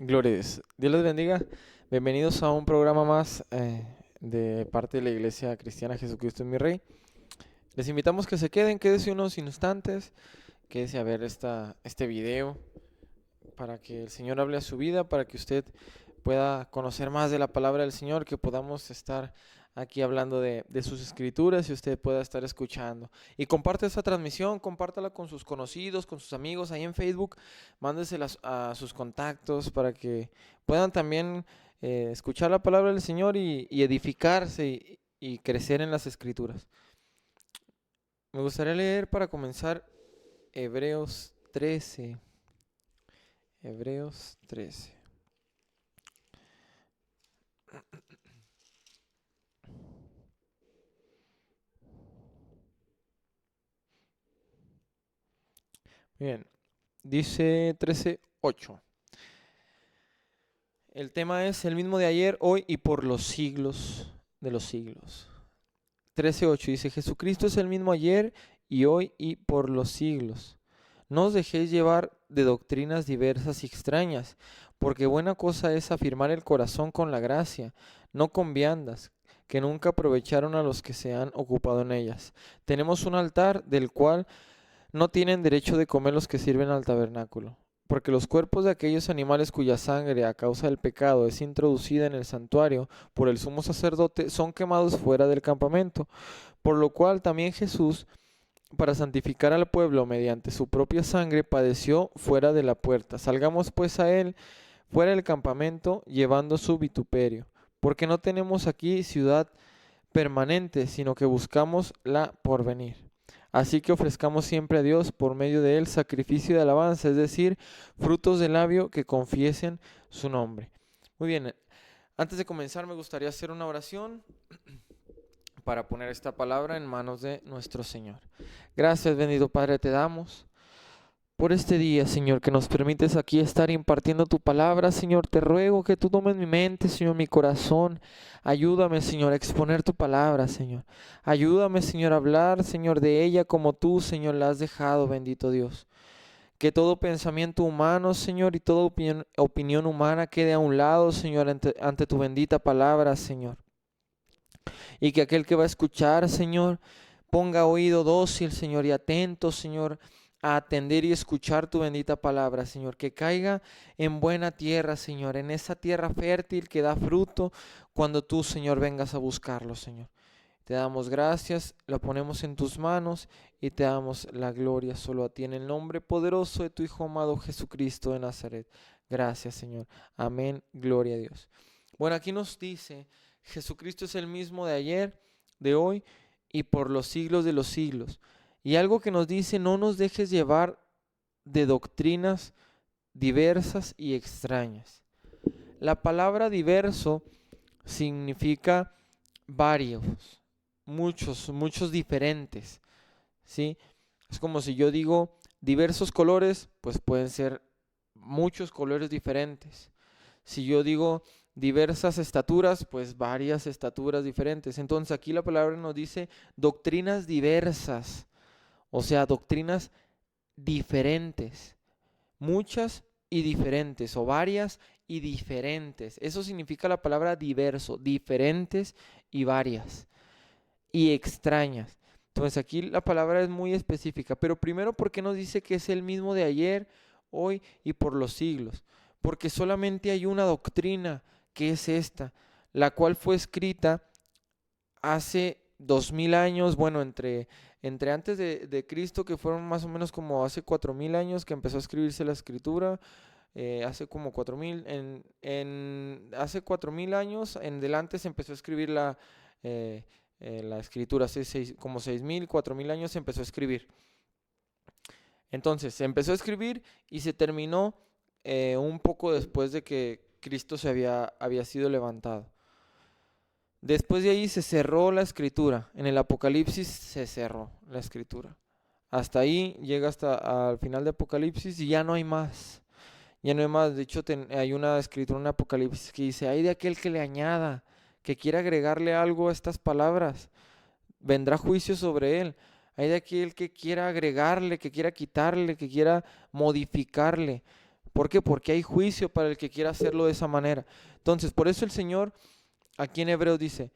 Gloria a Dios. Dios les bendiga. Bienvenidos a un programa más de parte de la Iglesia Cristiana Jesucristo es mi Rey. Les invitamos que se queden, quédese unos instantes, quédese a ver este video para que el Señor hable a su vida, para que usted pueda conocer más de la palabra del Señor, que podamos estar aquí hablando de sus escrituras y usted pueda estar escuchando. Y comparte esta transmisión, compártala con sus conocidos, con sus amigos ahí en Facebook, mándeselas a sus contactos para que puedan también escuchar la palabra del Señor y edificarse y crecer en las escrituras. Me gustaría leer para comenzar Hebreos 13. Hebreos 13. Bien, dice 13:8. El tema es el mismo de ayer, hoy y por los siglos de los siglos. 13:8 dice, Jesucristo es el mismo ayer y hoy y por los siglos. No os dejéis llevar de doctrinas diversas y extrañas, porque buena cosa es afirmar el corazón con la gracia, no con viandas, que nunca aprovecharon a los que se han ocupado en ellas. Tenemos un altar del cual no tienen derecho de comer los que sirven al tabernáculo, porque los cuerpos de aquellos animales cuya sangre a causa del pecado es introducida en el santuario por el sumo sacerdote son quemados fuera del campamento, por lo cual también Jesús, para santificar al pueblo mediante su propia sangre, padeció fuera de la puerta. Salgamos pues a él fuera del campamento llevando su vituperio, porque no tenemos aquí ciudad permanente, sino que buscamos la porvenir. Así que ofrezcamos siempre a Dios por medio de él sacrificio de alabanza, es decir, frutos del labio que confiesen su nombre. Muy bien, antes de comenzar me gustaría hacer una oración para poner esta palabra en manos de nuestro Señor. Gracias, bendito Padre, te damos por este día, Señor, que nos permites aquí estar impartiendo tu palabra. Señor, te ruego que tú tomes mi mente, Señor, mi corazón. Ayúdame, Señor, a exponer tu palabra, Señor. Ayúdame, Señor, a hablar, Señor, de ella como tú, Señor, la has dejado, bendito Dios. Que todo pensamiento humano, Señor, y toda opinión humana quede a un lado, Señor, ante tu bendita palabra, Señor. Y que aquel que va a escuchar, Señor, ponga oído dócil, Señor, y atento, Señor, a atender y escuchar tu bendita palabra, Señor. Que caiga en buena tierra, Señor, en esa tierra fértil que da fruto cuando tú, Señor, vengas a buscarlo, Señor. Te damos gracias, la ponemos en tus manos y te damos la gloria solo a ti en el nombre poderoso de tu Hijo amado Jesucristo de Nazaret. Gracias, Señor. Amén. Gloria a Dios. Bueno, aquí nos dice, Jesucristo es el mismo de ayer, de hoy y por los siglos de los siglos. Y algo que nos dice, no nos dejes llevar de doctrinas diversas y extrañas. La palabra diverso significa varios, muchos diferentes, ¿sí? Es como si yo digo diversos colores, pues pueden ser muchos colores diferentes. Si yo digo diversas estaturas, pues varias estaturas diferentes. Entonces aquí la palabra nos dice doctrinas diversas, o sea, doctrinas diferentes, muchas y diferentes, o varias y diferentes. Eso significa la palabra diverso, diferentes y varias y extrañas. Entonces aquí la palabra es muy específica, pero primero, ¿por qué nos dice que es el mismo de ayer, hoy y por los siglos? Porque solamente hay una doctrina, que es esta, la cual fue escrita hace 2000 años, bueno, entre antes de Cristo, que fueron más o menos como hace 4000 años que empezó a escribirse la escritura, hace como 4000, hace 4000 años en delante se empezó a escribir la escritura, hace como 6000, 4000 años se empezó a escribir. Entonces, se empezó a escribir y se terminó un poco después de que Cristo había sido levantado. Después de ahí se cerró la escritura. En el Apocalipsis se cerró la escritura. Hasta ahí llega hasta al final de Apocalipsis y ya no hay más. Ya no hay más. De hecho, hay una escritura en Apocalipsis que dice, hay de aquel que le añada, que quiera agregarle algo a estas palabras, vendrá juicio sobre él. Hay de aquel que quiera agregarle, que quiera quitarle, que quiera modificarle. ¿Por qué? Porque hay juicio para el que quiera hacerlo de esa manera. Entonces, por eso el Señor aquí en Hebreos dice,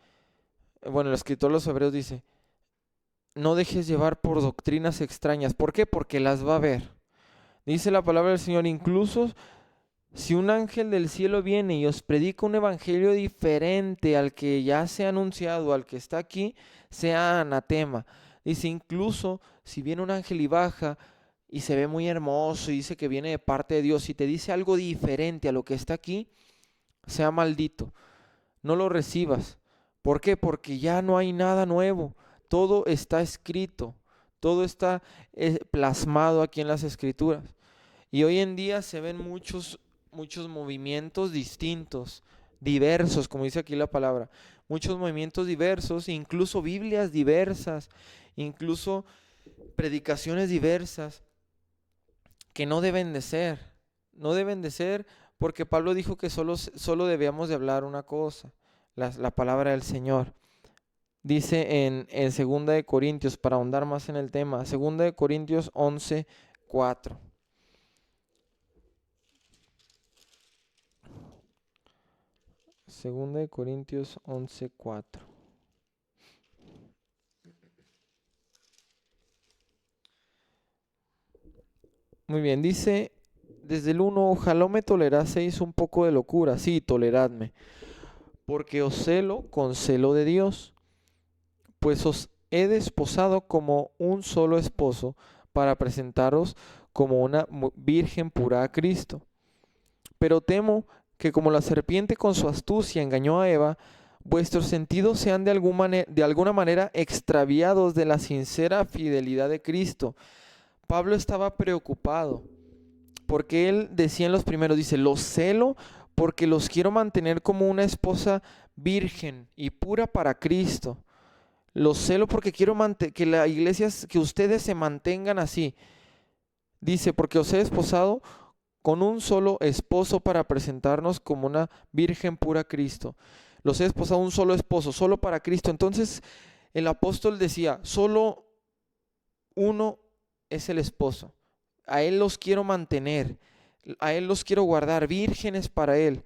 bueno, el escritor de los Hebreos dice, no dejes llevar por doctrinas extrañas. ¿Por qué? Porque las va a ver. Dice la palabra del Señor, incluso si un ángel del cielo viene y os predica un evangelio diferente al que ya se ha anunciado, al que está aquí, sea anatema. Dice, incluso si viene un ángel y baja y se ve muy hermoso y dice que viene de parte de Dios y te dice algo diferente a lo que está aquí, sea maldito. No lo recibas. ¿Por qué? Porque ya no hay nada nuevo. Todo está escrito. Todo está plasmado aquí en las escrituras. Y hoy en día se ven muchos movimientos distintos, diversos, como dice aquí la palabra. Muchos movimientos diversos, incluso Biblias diversas, incluso predicaciones diversas, que no deben de ser. No deben de ser porque Pablo dijo que solo debíamos de hablar una cosa, la palabra del Señor. Dice en 2 de Corintios, para ahondar más en el tema, 2 de Corintios 11:4. 2 de Corintios 11:4. Muy bien, dice desde el 1, ojalá me toleraseis un poco de locura, sí, toleradme, porque os celo con celo de Dios, pues os he desposado como un solo esposo para presentaros como una virgen pura a Cristo. Pero temo que como la serpiente con su astucia engañó a Eva, vuestros sentidos sean de alguna manera extraviados de la sincera fidelidad de Cristo. Pablo estaba preocupado porque él decía en los primeros, dice, los celo porque los quiero mantener como una esposa virgen y pura para Cristo. Los celo porque quiero que la iglesia, que ustedes se mantengan así. Dice, porque os he desposado con un solo esposo para presentarnos como una virgen pura a Cristo. Los he desposado un solo esposo, solo para Cristo. Entonces el apóstol decía, solo uno es el esposo. A él los quiero mantener, a él los quiero guardar, vírgenes para él.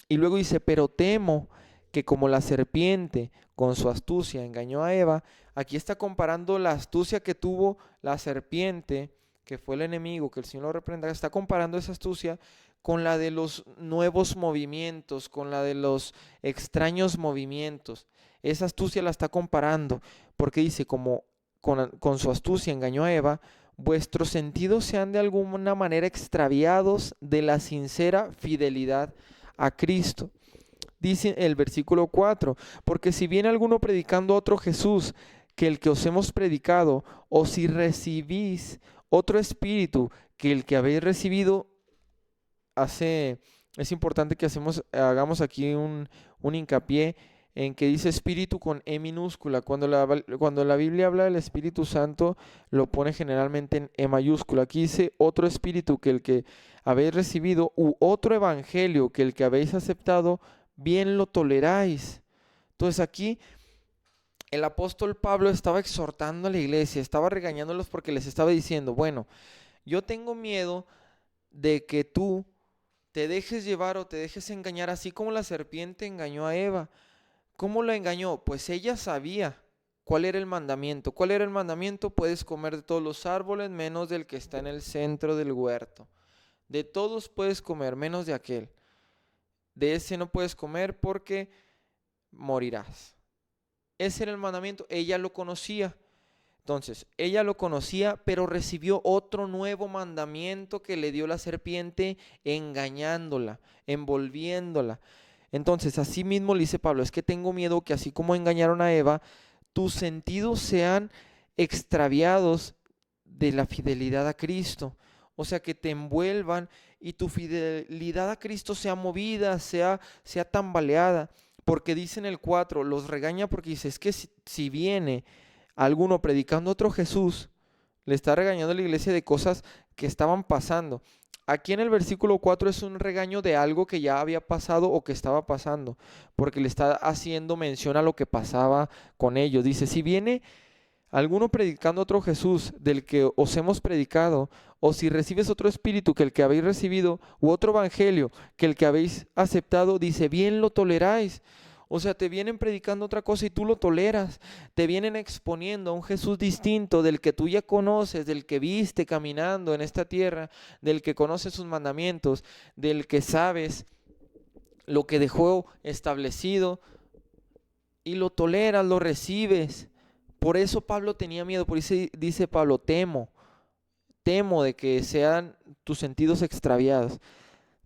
Y luego dice, pero temo que como la serpiente con su astucia engañó a Eva, aquí está comparando la astucia que tuvo la serpiente, que fue el enemigo, que el Señor lo reprenda, está comparando esa astucia con la de los nuevos movimientos, con la de los extraños movimientos. Esa astucia la está comparando, porque dice, como con su astucia engañó a Eva, vuestros sentidos sean de alguna manera extraviados de la sincera fidelidad a Cristo. Dice el versículo 4, porque si viene alguno predicando a otro Jesús que el que os hemos predicado, o si recibís otro espíritu que el que habéis recibido, es importante que hagamos aquí un hincapié en que dice espíritu con E minúscula. Cuando la Biblia habla del Espíritu Santo, lo pone generalmente en E mayúscula. Aquí dice otro espíritu que el que habéis recibido, u otro evangelio que el que habéis aceptado, bien lo toleráis. Entonces aquí el apóstol Pablo estaba exhortando a la iglesia, estaba regañándolos porque les estaba diciendo, bueno, yo tengo miedo de que tú te dejes llevar o te dejes engañar, así como la serpiente engañó a Eva. ¿Cómo la engañó? Pues ella sabía cuál era el mandamiento. ¿Cuál era el mandamiento? Puedes comer de todos los árboles menos del que está en el centro del huerto. De todos puedes comer menos de aquel. De ese no puedes comer porque morirás. Ese era el mandamiento. Ella lo conocía. Entonces, ella lo conocía, pero recibió otro nuevo mandamiento que le dio la serpiente, engañándola, envolviéndola. Entonces, así mismo le dice Pablo, es que tengo miedo que así como engañaron a Eva, tus sentidos sean extraviados de la fidelidad a Cristo. O sea, que te envuelvan y tu fidelidad a Cristo sea movida, sea tambaleada. Porque dice en el 4, los regaña porque dice, es que si viene alguno predicando a otro Jesús, le está regañando a la iglesia de cosas que estaban pasando. Aquí en el versículo 4 es un regaño de algo que ya había pasado o que estaba pasando, porque le está haciendo mención a lo que pasaba con ellos. Dice, si viene alguno predicando otro Jesús del que os hemos predicado, o si recibes otro espíritu que el que habéis recibido, u otro evangelio que el que habéis aceptado, dice, bien lo toleráis. O sea, te vienen predicando otra cosa y tú lo toleras. Te vienen exponiendo a un Jesús distinto del que tú ya conoces, del que viste caminando en esta tierra, del que conoces sus mandamientos, del que sabes lo que dejó establecido y lo toleras, lo recibes. Por eso Pablo tenía miedo, por eso dice Pablo, temo de que sean tus sentidos extraviados.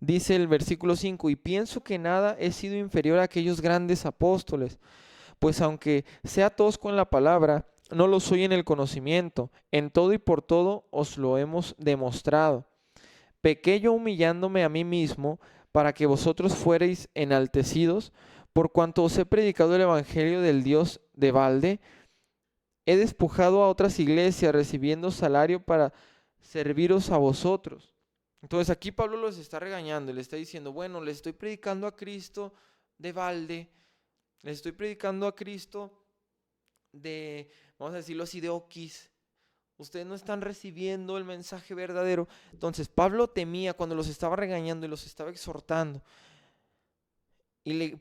Dice el versículo 5, y pienso que nada he sido inferior a aquellos grandes apóstoles, pues aunque sea tosco en la palabra, no lo soy en el conocimiento, en todo y por todo os lo hemos demostrado. Pequé yo humillándome a mí mismo, para que vosotros fuereis enaltecidos, por cuanto os he predicado el evangelio del Dios de balde. He despojado a otras iglesias, recibiendo salario para serviros a vosotros. Entonces aquí Pablo los está regañando y le está diciendo, bueno, les estoy predicando a Cristo de balde, les estoy predicando a Cristo de, vamos a decirlo así, de oquis. Ustedes no están recibiendo el mensaje verdadero. Entonces Pablo temía cuando los estaba regañando y los estaba exhortando.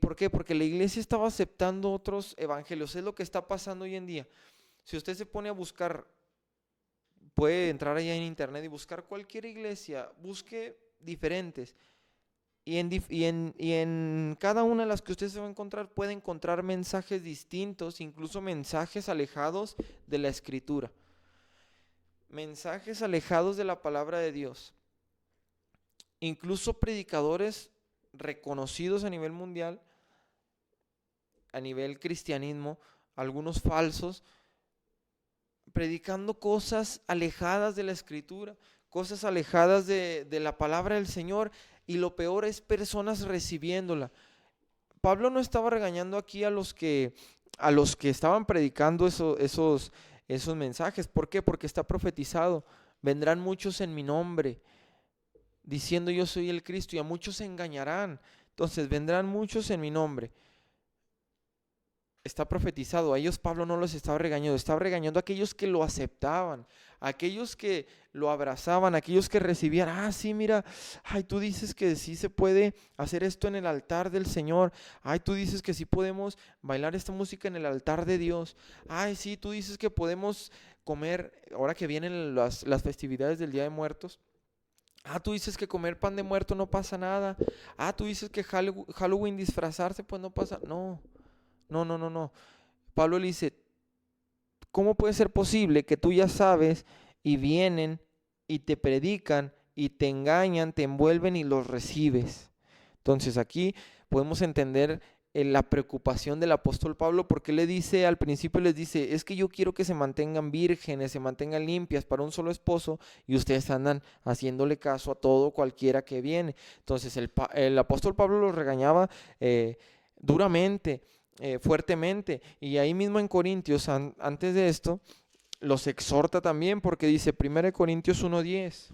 ¿Por qué? Porque la iglesia estaba aceptando otros evangelios. Es lo que está pasando hoy en día. Si usted se pone a buscar, puede entrar allá en internet y buscar cualquier iglesia, busque diferentes. Y en cada una de las que usted se va a encontrar, puede encontrar mensajes distintos, incluso mensajes alejados de la Escritura. Mensajes alejados de la palabra de Dios. Incluso predicadores reconocidos a nivel mundial, a nivel cristianismo, algunos falsos, predicando cosas alejadas de la Escritura, cosas alejadas de la palabra del Señor, y lo peor es personas recibiéndola. Pablo no estaba regañando aquí a los que estaban predicando esos mensajes. ¿Por qué? Porque está profetizado, vendrán muchos en mi nombre, diciendo yo soy el Cristo, y a muchos se engañarán. Entonces vendrán muchos en mi nombre. Está profetizado. A ellos Pablo no los estaba regañando a aquellos que lo aceptaban, a aquellos que lo abrazaban, a aquellos que recibían. Sí, mira, tú dices que sí se puede hacer esto en el altar del Señor. Tú dices que sí podemos bailar esta música en el altar de Dios. Sí, tú dices que podemos comer, ahora que vienen las festividades del Día de Muertos. Tú dices que comer pan de muerto no pasa nada. Tú dices que Halloween disfrazarse pues no pasa. No. Pablo le dice, ¿cómo puede ser posible que tú ya sabes y vienen y te predican y te engañan, te envuelven y los recibes? Entonces aquí podemos entender la preocupación del apóstol Pablo, porque le dice al principio, les dice, es que yo quiero que se mantengan vírgenes, se mantengan limpias para un solo esposo, y ustedes andan haciéndole caso a todo cualquiera que viene. Entonces el apóstol Pablo los regañaba duramente, fuertemente, y ahí mismo en Corintios, antes de esto, los exhorta también, porque dice 1 Corintios 1:10.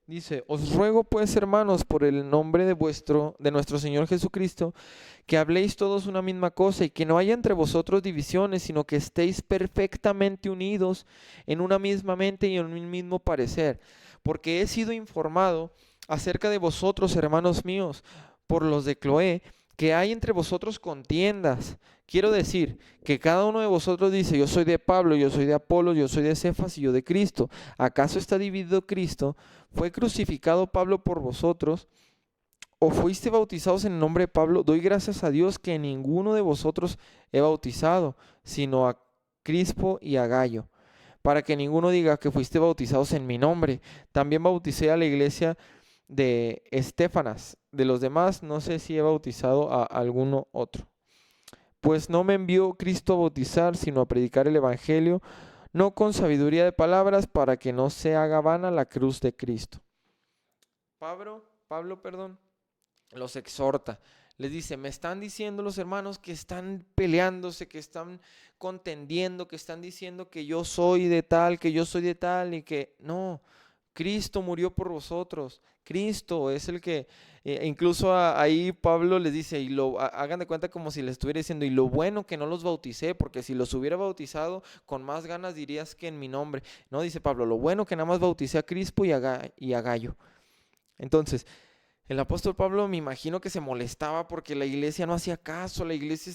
Dice, os ruego pues, hermanos, por el nombre de nuestro Señor Jesucristo, que habléis todos una misma cosa y que no haya entre vosotros divisiones, sino que estéis perfectamente unidos en una misma mente y en un mismo parecer. Porque he sido informado acerca de vosotros, hermanos míos, por los de Cloé, que hay entre vosotros contiendas. Quiero decir que cada uno de vosotros dice, yo soy de Pablo, yo soy de Apolo, yo soy de Cefas y yo de Cristo. ¿Acaso está dividido Cristo? ¿Fue crucificado Pablo por vosotros? ¿O fuiste bautizados en el nombre de Pablo? Doy gracias a Dios que ninguno de vosotros he bautizado, sino a Crispo y a Gallo, para que ninguno diga que fuiste bautizados en mi nombre. También bauticé a la iglesia de Estéfanas. De los demás no sé si he bautizado a alguno otro. Pues no me envió Cristo a bautizar, sino a predicar el evangelio, no con sabiduría de palabras, para que no se haga vana la cruz de Cristo. Pablo, los exhorta. Les dice, me están diciendo los hermanos que están peleándose, que están contendiendo, que están diciendo que yo soy de tal, que yo soy de tal, y que no. Cristo murió por vosotros. Cristo es el que, incluso ahí Pablo les dice, hagan de cuenta como si les estuviera diciendo, y lo bueno que no los bauticé, porque si los hubiera bautizado, con más ganas dirías que en mi nombre. No, dice Pablo, lo bueno que nada más bauticé a Crispo y a Gallo. Entonces, el apóstol Pablo me imagino que se molestaba porque la iglesia no hacía caso, la iglesia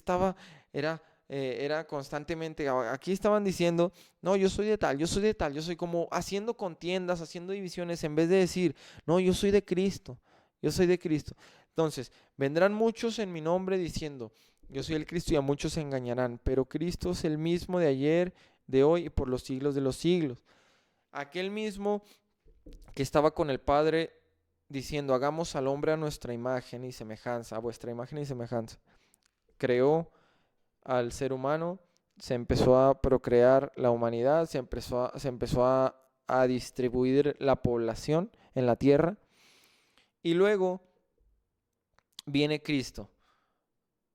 era constantemente, aquí estaban diciendo, no, yo soy de tal, yo soy de tal, yo soy como haciendo contiendas, haciendo divisiones, en vez de decir, no, yo soy de Cristo, yo soy de Cristo. Entonces, vendrán muchos en mi nombre diciendo, yo soy el Cristo, y a muchos se engañarán, pero Cristo es el mismo de ayer, de hoy y por los siglos de los siglos. Aquel mismo que estaba con el Padre diciendo, hagamos al hombre a nuestra imagen y semejanza, a vuestra imagen y semejanza. Creó al ser humano, se empezó a procrear la humanidad, se empezó a distribuir la población en la tierra, y luego viene Cristo.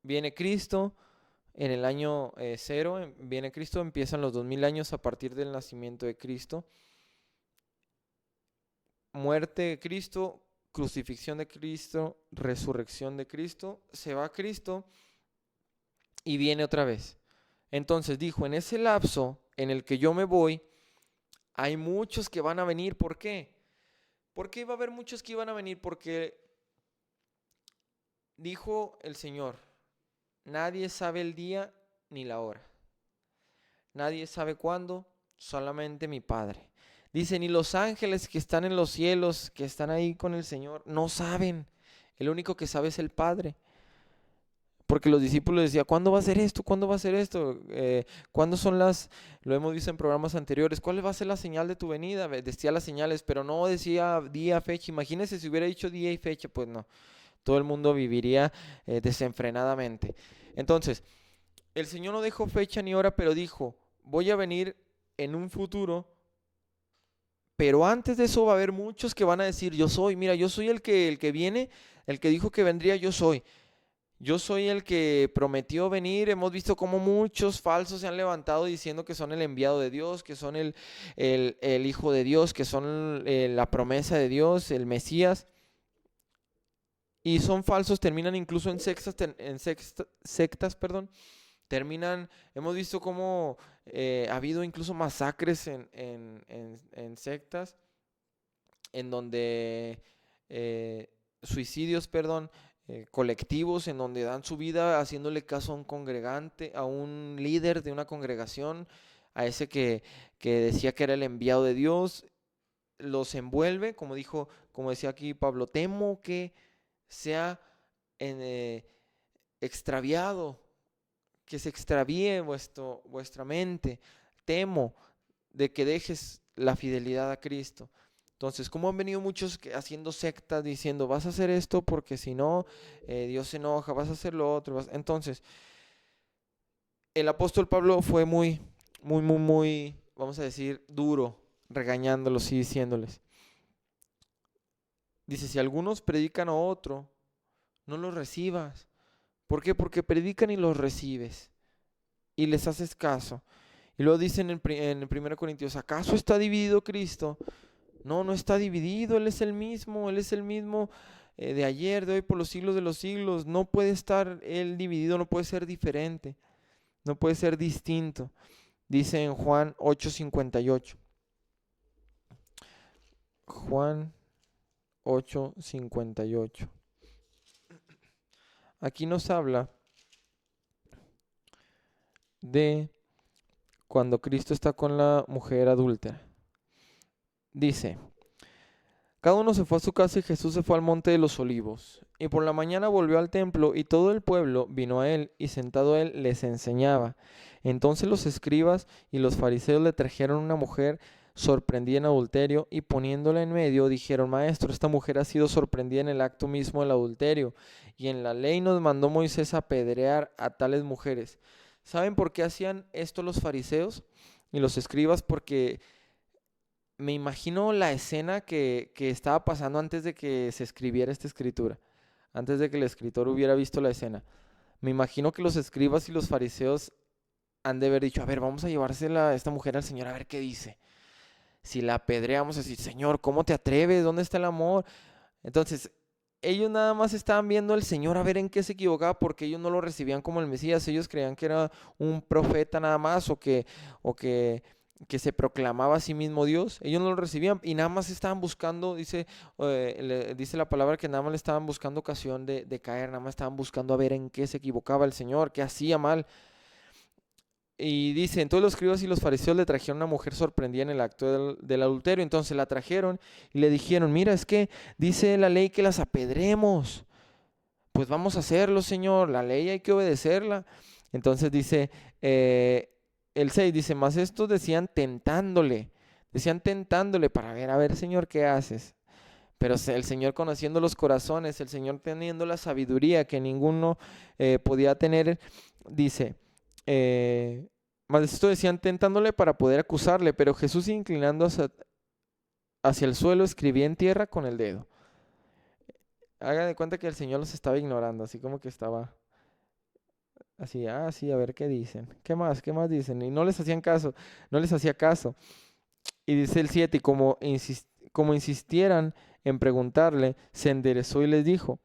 Viene Cristo en el año 0, viene Cristo, empiezan los 2000 años a partir del nacimiento de Cristo. Muerte de Cristo, crucifixión de Cristo, resurrección de Cristo, se va Cristo y viene otra vez. Entonces dijo, en ese lapso en el que yo me voy, hay muchos que van a venir. ¿Por qué? ¿Por qué iba a haber muchos que iban a venir? Porque dijo el Señor, nadie sabe el día ni la hora. Nadie sabe cuándo, solamente mi Padre. Dice, ni los ángeles que están en los cielos, que están ahí con el Señor, no saben. El único que sabe es el Padre. Porque los discípulos decían, ¿cuándo va a ser esto? ¿Cuándo va a ser esto? ¿Cuándo son lo hemos visto en programas anteriores, ¿cuál va a ser la señal de tu venida? Decía las señales, pero no decía día, fecha. Imagínense si hubiera dicho día y fecha, pues no. Todo el mundo viviría desenfrenadamente. Entonces, el Señor no dejó fecha ni hora, pero dijo, voy a venir en un futuro, pero antes de eso va a haber muchos que van a decir, yo soy, mira, yo soy el que viene, el que dijo que vendría, yo soy. Yo soy el que prometió venir. Hemos visto cómo muchos falsos se han levantado diciendo que son el enviado de Dios, que son el Hijo de Dios, que son la promesa de Dios, el Mesías. Y son falsos, terminan incluso en sectas, terminan, hemos visto cómo ha habido incluso masacres en sectas, en donde suicidios, colectivos, en donde dan su vida haciéndole caso a un congregante, a un líder de una congregación, a ese que decía que era el enviado de Dios, los envuelve, como decía aquí Pablo, temo que sea extraviado, que se extravíe vuestra mente, temo de que dejes la fidelidad a Cristo. Entonces, como han venido muchos haciendo sectas diciendo, vas a hacer esto porque si no, Dios se enoja, vas a hacer lo otro. Entonces, el apóstol Pablo fue muy, vamos a decir, duro, regañándolos y diciéndoles. Dice, si algunos predican a otro, no los recibas. ¿Por qué? Porque predican y los recibes y les haces caso. Y luego dicen en 1 Corintios, ¿acaso está dividido Cristo? No, no está dividido, Él es el mismo de ayer, de hoy, por los siglos de los siglos. No puede estar Él dividido, no puede ser diferente, no puede ser distinto. Dice en Juan 8:58. Juan 8:58. Aquí nos habla de cuando Cristo está con la mujer adúltera. Dice, cada uno se fue a su casa y Jesús se fue al monte de los olivos. Y por la mañana volvió al templo y todo el pueblo vino a él y sentado a él les enseñaba. Entonces los escribas y los fariseos le trajeron una mujer sorprendida en adulterio y poniéndola en medio dijeron, Maestro, esta mujer ha sido sorprendida en el acto mismo del adulterio y en la ley nos mandó Moisés apedrear a tales mujeres. ¿Saben por qué hacían esto los fariseos y los escribas? Porque me imagino la escena que estaba pasando antes de que se escribiera esta escritura, antes de que el escritor hubiera visto la escena. Me imagino que los escribas y los fariseos han de haber dicho, a ver, vamos a llevársela a esta mujer al Señor a ver qué dice. Si la apedreamos, así, Señor, ¿cómo te atreves? ¿Dónde está el amor? Entonces, ellos nada más estaban viendo al Señor a ver en qué se equivocaba, porque ellos no lo recibían como el Mesías. Ellos creían que era un profeta nada más, o que se proclamaba a sí mismo Dios. Ellos no lo recibían y nada más estaban buscando, dice la palabra, que nada más le estaban buscando ocasión de caer, nada más estaban buscando a ver en qué se equivocaba el Señor, qué hacía mal. Y dice, entonces los escribas y los fariseos le trajeron a una mujer sorprendida en el acto del adulterio. Entonces la trajeron y le dijeron, mira, es que dice la ley que las apedremos. Pues vamos a hacerlo, Señor, la ley hay que obedecerla. Entonces dice, el 6 dice, más estos decían tentándole para ver, a ver, Señor, ¿qué haces? Pero el Señor conociendo los corazones, el Señor teniendo la sabiduría que ninguno podía tener, dice, más esto decían tentándole para poder acusarle, pero Jesús inclinando hacia el suelo escribía en tierra con el dedo. Haga de cuenta que el Señor los estaba ignorando, así como que estaba así, sí, a ver qué dicen, qué más dicen, y no les hacían caso, no les hacía caso. Y dice el 7, y como insistieran en preguntarle, se enderezó y les dijo,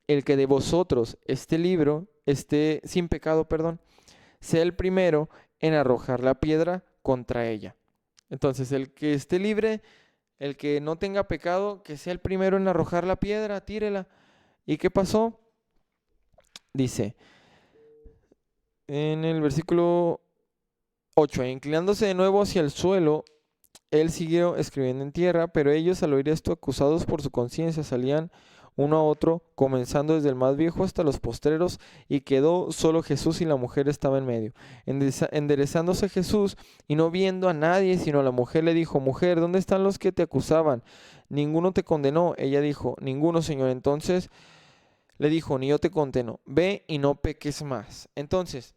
el que de vosotros esté sin pecado, perdón, sea el primero en arrojar la piedra contra ella. Entonces, el que esté libre, el que no tenga pecado, que sea el primero en arrojar la piedra, tírela. ¿Y qué pasó? Dice en el versículo 8, inclinándose de nuevo hacia el suelo, él siguió escribiendo en tierra, pero ellos al oír esto, acusados por su conciencia, salían uno a otro, comenzando desde el más viejo hasta los postreros, y quedó solo Jesús y la mujer estaba en medio. Enderezándose Jesús y no viendo a nadie, sino a la mujer, le dijo, mujer, ¿dónde están los que te acusaban? ¿Ninguno te condenó? Ella dijo, ninguno, Señor. Entonces le dijo, ni yo te condeno, ve y no peques más. Entonces,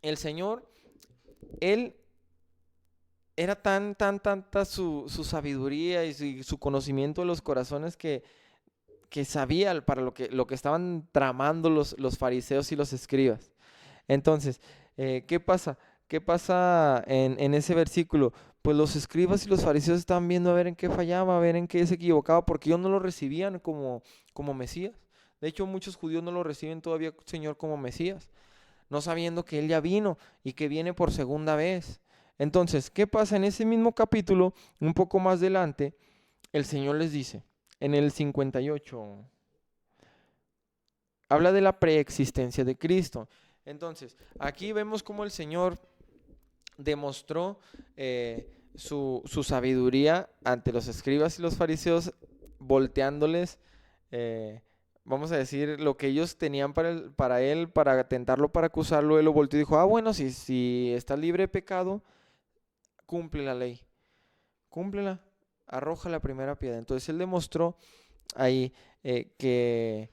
el Señor, Él era tanta su sabiduría y su conocimiento de los corazones que sabía para lo que estaban tramando los fariseos y los escribas. Entonces, ¿qué pasa? ¿Qué pasa en ese versículo? Pues los escribas y los fariseos estaban viendo a ver en qué fallaba, a ver en qué se equivocaba, porque ellos no lo recibían como Mesías. De hecho, muchos judíos no lo reciben todavía, Señor, como Mesías, no sabiendo que Él ya vino y que viene por segunda vez. Entonces, ¿qué pasa? En ese mismo capítulo, un poco más adelante, el Señor les dice, en el 58, habla de la preexistencia de Cristo. Entonces, aquí vemos cómo el Señor demostró su sabiduría ante los escribas y los fariseos, volteándoles, vamos a decir, lo que ellos tenían para él, para tentarlo, para acusarlo. Él lo volteó y dijo, bueno, si estás libre de pecado, cumple la ley, cúmplela, arroja la primera piedra. Entonces él demostró ahí que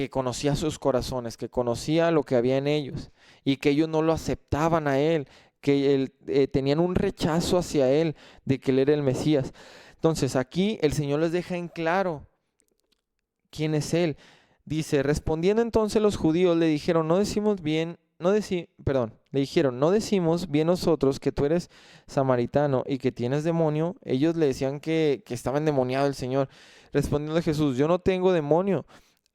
conocía sus corazones, que conocía lo que había en ellos y que ellos no lo aceptaban a él, que tenían un rechazo hacia él de que él era el Mesías. Entonces aquí el Señor les deja en claro quién es él. Dice, respondiendo entonces los judíos le dijeron, le dijeron, no decimos bien nosotros que tú eres samaritano y que tienes demonio. Ellos le decían que estaba endemoniado el Señor. Respondiendo Jesús, yo no tengo demonio,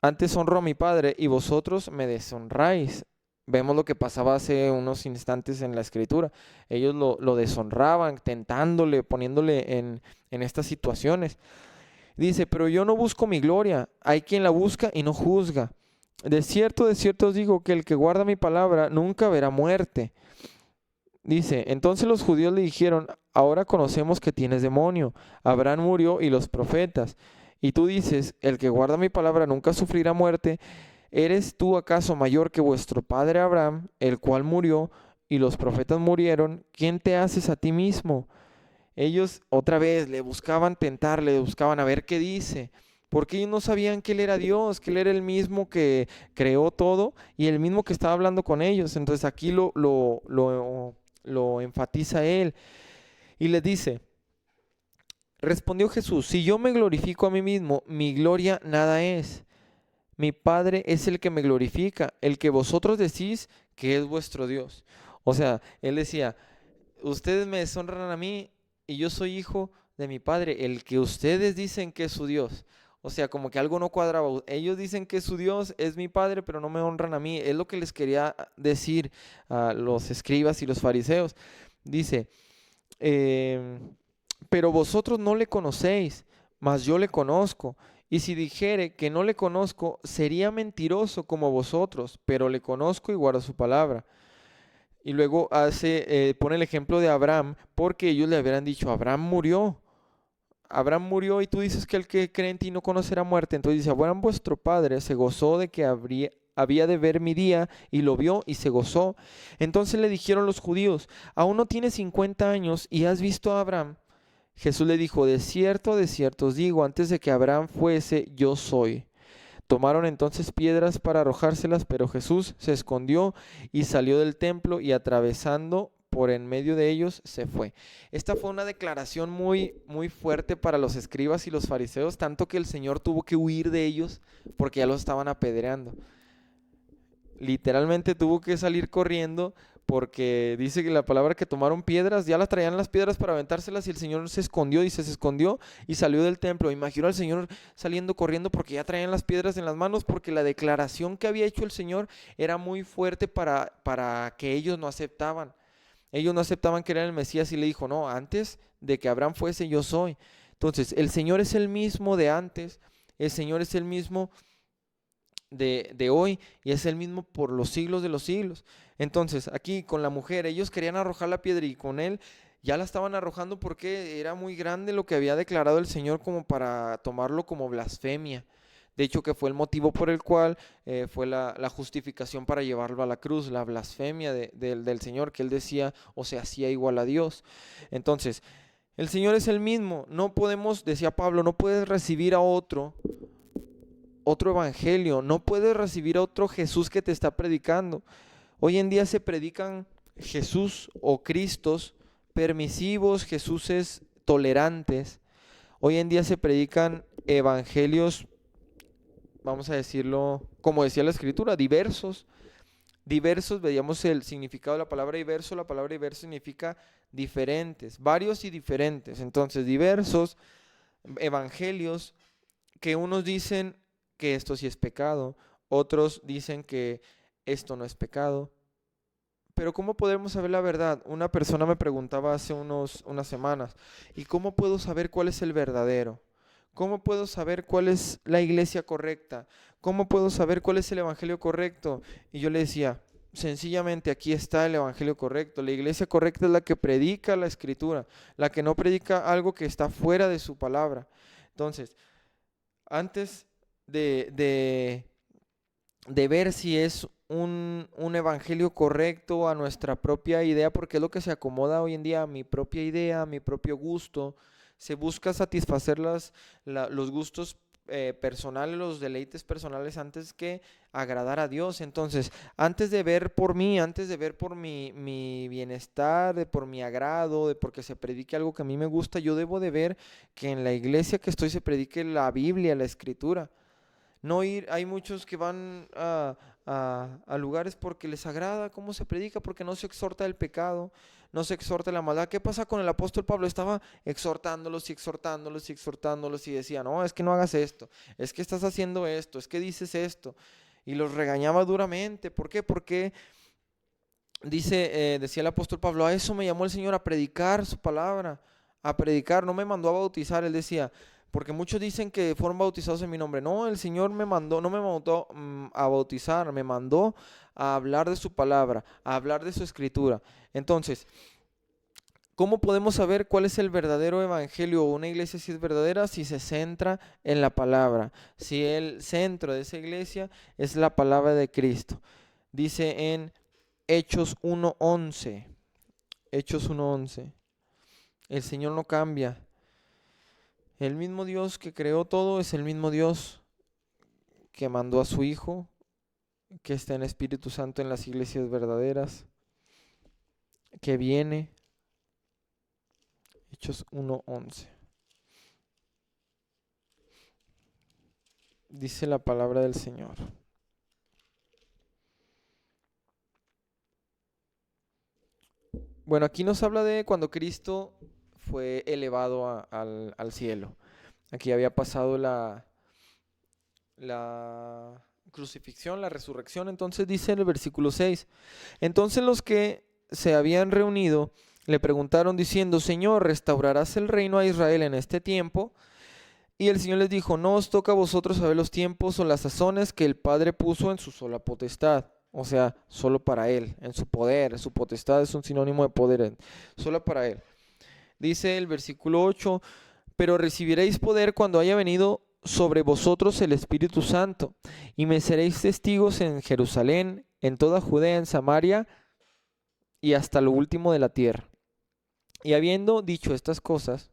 antes honro a mi Padre y vosotros me deshonráis. Vemos lo que pasaba hace unos instantes en la Escritura. Ellos lo deshonraban, tentándole, poniéndole en estas situaciones. Dice, pero yo no busco mi gloria, hay quien la busca y no juzga. De cierto os digo que el que guarda mi palabra nunca verá muerte. Dice, entonces los judíos le dijeron, ahora conocemos que tienes demonio. Abraham murió y los profetas. Y tú dices, el que guarda mi palabra nunca sufrirá muerte. ¿Eres tú acaso mayor que vuestro padre Abraham, el cual murió y los profetas murieron? ¿Quién te haces a ti mismo? Ellos otra vez le buscaban tentar, le buscaban a ver qué dice, porque ellos no sabían que Él era Dios, que Él era el mismo que creó todo y el mismo que estaba hablando con ellos. Entonces aquí lo enfatiza Él y les dice, respondió Jesús, si yo me glorifico a mí mismo, mi gloria nada es. Mi Padre es el que me glorifica, el que vosotros decís que es vuestro Dios. O sea, Él decía, ustedes me deshonran a mí, y yo soy hijo de mi Padre, el que ustedes dicen que es su Dios. O sea, como que algo no cuadraba. Ellos dicen que su Dios es mi Padre, pero no me honran a mí. Es lo que les quería decir a los escribas y los fariseos. Dice, pero vosotros no le conocéis, mas yo le conozco. Y si dijere que no le conozco, sería mentiroso como vosotros, pero le conozco y guardo su palabra. Y luego pone el ejemplo de Abraham, porque ellos le habían dicho, Abraham murió. Abraham murió y tú dices que el que cree en ti no conocerá muerte. Entonces dice, Abraham vuestro padre se gozó de que había de ver mi día y lo vio y se gozó. Entonces le dijeron los judíos, aún no tienes 50 años y has visto a Abraham. Jesús le dijo, de cierto os digo, antes de que Abraham fuese, yo soy. Tomaron entonces piedras para arrojárselas, pero Jesús se escondió y salió del templo y atravesando por en medio de ellos se fue. Esta fue una declaración muy, muy fuerte para los escribas y los fariseos, tanto que el Señor tuvo que huir de ellos porque ya los estaban apedreando. Literalmente tuvo que salir corriendo porque dice que la palabra que tomaron piedras, ya las traían las piedras para aventárselas y el Señor se escondió, dice, se escondió y salió del templo. Imagino al Señor saliendo corriendo porque ya traían las piedras en las manos, porque la declaración que había hecho el Señor era muy fuerte para que ellos no aceptaban. Ellos no aceptaban que era el Mesías y le dijo, no, antes de que Abraham fuese, yo soy. Entonces, el Señor es el mismo de antes, el Señor es el mismo de hoy y es el mismo por los siglos de los siglos. Entonces, aquí con la mujer, ellos querían arrojar la piedra y con él ya la estaban arrojando porque era muy grande lo que había declarado el Señor como para tomarlo como blasfemia. De hecho, que fue el motivo por el cual fue la justificación para llevarlo a la cruz, la blasfemia del Señor, que él decía o se hacía igual a Dios. Entonces, el Señor es el mismo. No podemos, decía Pablo, no puedes recibir a otro evangelio, no puedes recibir a otro Jesús que te está predicando. Hoy en día se predican Jesús o Cristos permisivos, Jesuses tolerantes. Hoy en día se predican evangelios, vamos a decirlo, como decía la escritura, diversos. Diversos, veíamos el significado de la palabra diverso. La palabra diverso significa diferentes, varios y diferentes. Entonces, diversos evangelios que unos dicen que esto sí es pecado, otros dicen que esto no es pecado. Pero ¿cómo podemos saber la verdad? Una persona me preguntaba hace unas semanas, ¿y cómo puedo saber cuál es el verdadero? ¿Cómo puedo saber cuál es la iglesia correcta? ¿Cómo puedo saber cuál es el evangelio correcto? Y yo le decía, sencillamente aquí está el evangelio correcto. La iglesia correcta es la que predica la escritura, la que no predica algo que está fuera de su palabra. Entonces, antes de ver si es un evangelio correcto a nuestra propia idea, porque es lo que se acomoda hoy en día a mi propia idea, a mi propio gusto. Se busca satisfacer los gustos personales, los deleites personales antes que agradar a Dios. Entonces, antes de ver por mí, antes de ver por mi bienestar, por mi agrado, de porque se predique algo que a mí me gusta, yo debo de ver que en la iglesia que estoy se predique la Biblia, la Escritura. No ir, hay muchos que van a lugares porque les agrada cómo se predica, porque no se exhorta el pecado, no se exhorta la maldad. ¿Qué pasa con el apóstol Pablo? Estaba exhortándolos y exhortándolos y exhortándolos y decía, no, es que no hagas esto, es que estás haciendo esto, es que dices esto. Y los regañaba duramente. ¿Por qué? Porque decía el apóstol Pablo, a eso me llamó el Señor, a predicar su palabra, a predicar, no me mandó a bautizar. Él decía, porque muchos dicen que fueron bautizados en mi nombre. No, el Señor me mandó, no me mandó a bautizar, me mandó a hablar de su palabra, a hablar de su escritura. Entonces, ¿cómo podemos saber cuál es el verdadero evangelio o una iglesia si es verdadera? Si se centra en la palabra, si el centro de esa iglesia es la palabra de Cristo. Dice en Hechos 1:11. Hechos 1:11. El Señor no cambia. El mismo Dios que creó todo es el mismo Dios que mandó a su Hijo, que está en Espíritu Santo en las iglesias verdaderas, que viene. Hechos 1:11. Dice la palabra del Señor. Bueno, aquí nos habla de cuando Cristo fue elevado al cielo. Aquí había pasado la crucifixión, la resurrección. Entonces dice en el versículo 6, entonces los que se habían reunido le preguntaron diciendo, Señor, ¿restaurarás el reino a Israel en este tiempo? Y el Señor les dijo, no os toca a vosotros saber los tiempos o las sazones que el Padre puso en su sola potestad. O sea, solo para Él, en su poder. Su potestad es un sinónimo de poder, solo para Él. Dice el versículo 8, pero recibiréis poder cuando haya venido sobre vosotros el Espíritu Santo, y me seréis testigos en Jerusalén, en toda Judea, en Samaria, y hasta lo último de la tierra. Y habiendo dicho estas cosas,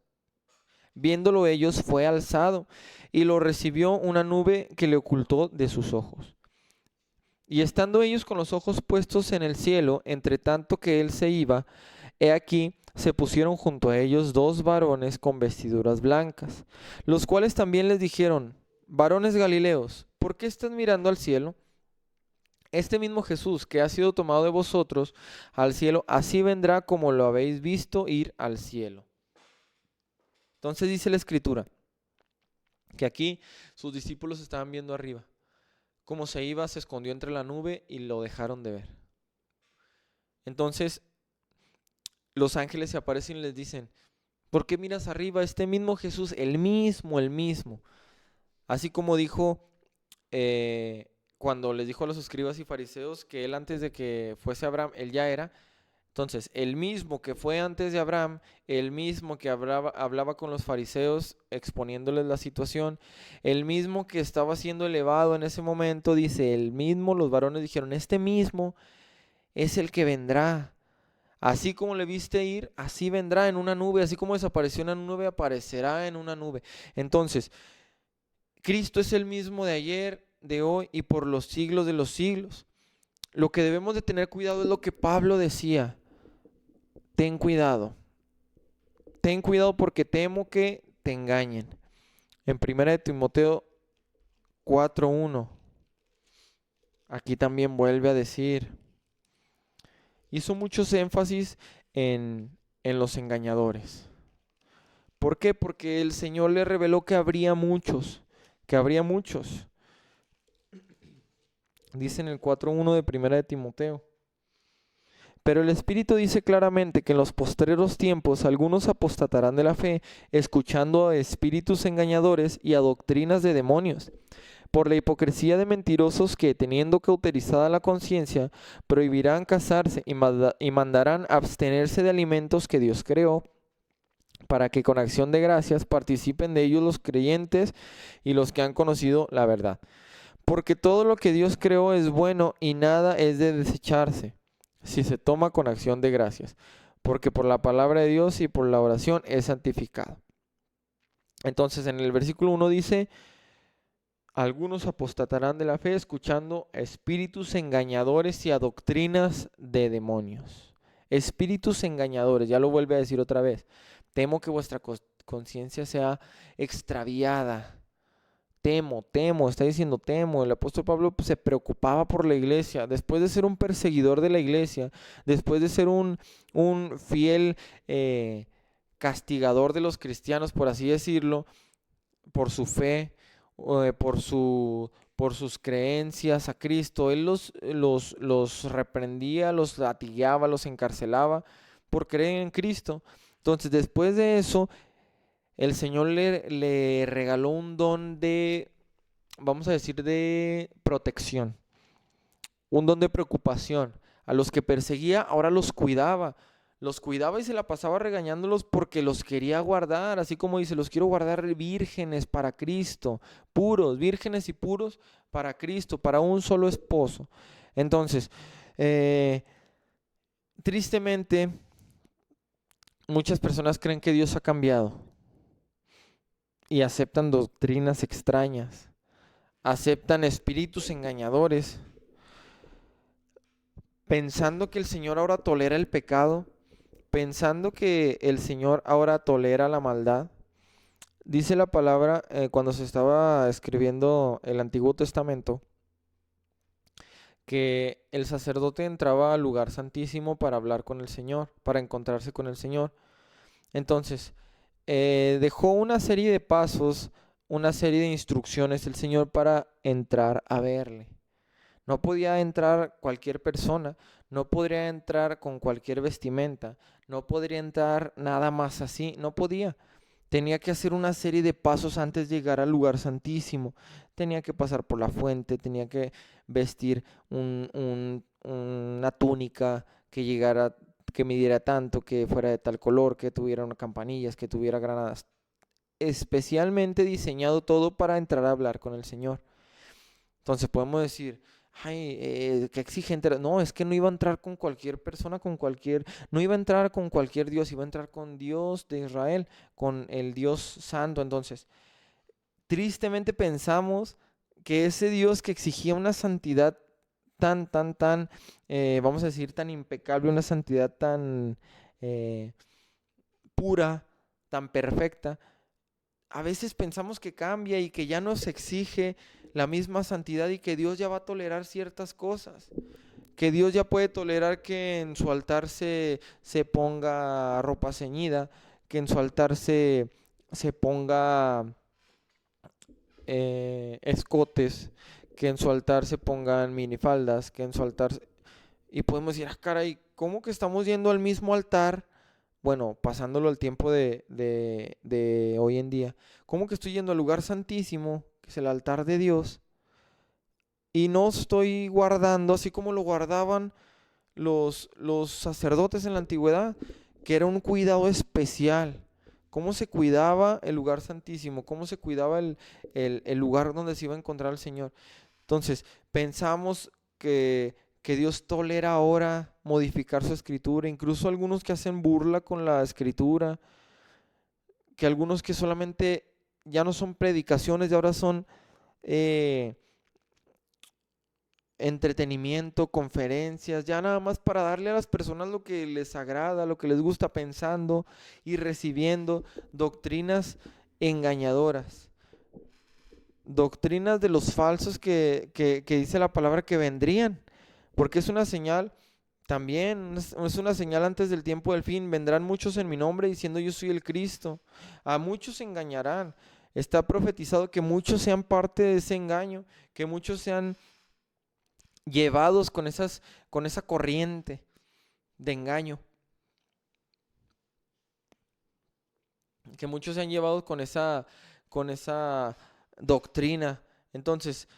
viéndolo ellos, fue alzado, y lo recibió una nube que le ocultó de sus ojos. Y estando ellos con los ojos puestos en el cielo, entre tanto que él se iba, he aquí, se pusieron junto a ellos dos varones con vestiduras blancas, los cuales también les dijeron, varones Galileos, ¿por qué están mirando al cielo? Este mismo Jesús que ha sido tomado de vosotros al cielo, así vendrá como lo habéis visto ir al cielo. Entonces dice la Escritura que aquí sus discípulos estaban viendo arriba. Como se iba, se escondió entre la nube y lo dejaron de ver. Entonces los ángeles se aparecen y les dicen, ¿por qué miras arriba? Este mismo Jesús, el mismo. Así como dijo cuando les dijo a los escribas y fariseos que él antes de que fuese Abraham, él ya era. Entonces, el mismo que fue antes de Abraham, el mismo que hablaba con los fariseos exponiéndoles la situación, el mismo que estaba siendo elevado en ese momento, dice, el mismo, los varones dijeron, este mismo es el que vendrá. Así como le viste ir, así vendrá en una nube, así como desapareció en una nube, aparecerá en una nube. Entonces, Cristo es el mismo de ayer, de hoy y por los siglos de los siglos. Lo que debemos de tener cuidado es lo que Pablo decía. Ten cuidado porque temo que te engañen. En 1 Timoteo 4:1, aquí también vuelve a decir, hizo muchos énfasis en los engañadores. ¿Por qué? Porque el Señor le reveló que habría muchos. Dice en el 4:1 de 1 de Timoteo. Pero el Espíritu dice claramente que en los postreros tiempos algunos apostatarán de la fe, escuchando a espíritus engañadores y a doctrinas de demonios, por la hipocresía de mentirosos que, teniendo cauterizada la conciencia, prohibirán casarse y mandarán abstenerse de alimentos que Dios creó, para que con acción de gracias participen de ellos los creyentes y los que han conocido la verdad. Porque todo lo que Dios creó es bueno y nada es de desecharse, si se toma con acción de gracias, porque por la palabra de Dios y por la oración es santificado. Entonces en el versículo 1 dice, algunos apostatarán de la fe escuchando a espíritus engañadores y a doctrinas de demonios. Espíritus engañadores, ya lo vuelve a decir otra vez. Temo que vuestra conciencia sea extraviada. Temo, está diciendo temo. El apóstol Pablo se preocupaba por la iglesia. Después de ser un perseguidor de la iglesia, después de ser un fiel castigador de los cristianos, por así decirlo, por su fe, por sus creencias a Cristo, él los reprendía, los latigaba, los encarcelaba por creer en Cristo. Entonces, después de eso, el Señor le regaló un don de, vamos a decir, de protección, un don de preocupación. A los que perseguía, ahora los cuidaba y se la pasaba regañándolos porque los quería guardar, así como dice, los quiero guardar vírgenes para Cristo, puros, vírgenes y puros para Cristo, para un solo esposo. Entonces, tristemente, muchas personas creen que Dios ha cambiado y aceptan doctrinas extrañas, aceptan espíritus engañadores, pensando que el Señor ahora tolera el pecado, pensando que el Señor ahora tolera la maldad. Dice la palabra cuando se estaba escribiendo el Antiguo Testamento, que el sacerdote entraba al lugar santísimo para hablar con el Señor, para encontrarse con el Señor. Entonces, dejó una serie de pasos, una serie de instrucciones el Señor para entrar a verle. No podía entrar cualquier persona, no podría entrar con cualquier vestimenta, no podría entrar nada más así, no podía. Tenía que hacer una serie de pasos antes de llegar al lugar santísimo. Tenía que pasar por la fuente, tenía que vestir una túnica que llegara, que midiera tanto, que fuera de tal color, que tuviera unas campanillas, que tuviera granadas. Especialmente diseñado todo para entrar a hablar con el Señor. Entonces podemos decir, ay, qué exigente era. No, es que no iba a entrar con cualquier persona, no iba a entrar con cualquier Dios, iba a entrar con Dios de Israel, con el Dios santo. Entonces, tristemente pensamos que ese Dios que exigía una santidad tan, vamos a decir, tan impecable, una santidad tan eh, pura, tan perfecta, a veces pensamos que cambia y que ya nos exige la misma santidad y que Dios ya va a tolerar ciertas cosas. Que Dios ya puede tolerar que en su altar se ponga ropa ceñida, que en su altar se ponga escotes, que en su altar se pongan minifaldas, que en su altar... Y podemos decir, ah, caray, ¿cómo que estamos yendo al mismo altar? Bueno, pasándolo al tiempo de hoy en día. ¿Cómo que estoy yendo al lugar santísimo, que es el altar de Dios, y no estoy guardando, así como lo guardaban los sacerdotes en la antigüedad, que era un cuidado especial? ¿Cómo se cuidaba el lugar santísimo? ¿Cómo se cuidaba el lugar donde se iba a encontrar el Señor? Entonces, pensamos que Dios tolera ahora modificar su escritura, incluso algunos que hacen burla con la escritura, que algunos que solamente ya no son predicaciones, y ahora son eh, entretenimiento, conferencias, ya nada más para darle a las personas lo que les agrada, lo que les gusta, pensando y recibiendo doctrinas engañadoras, doctrinas de los falsos que dice la palabra que vendrían, porque es una señal. También es una señal antes del tiempo del fin. Vendrán muchos en mi nombre diciendo yo soy el Cristo. A muchos se engañarán. Está profetizado que muchos sean parte de ese engaño, que muchos sean llevados con esa corriente de engaño, que muchos sean llevados con esa doctrina. Entonces,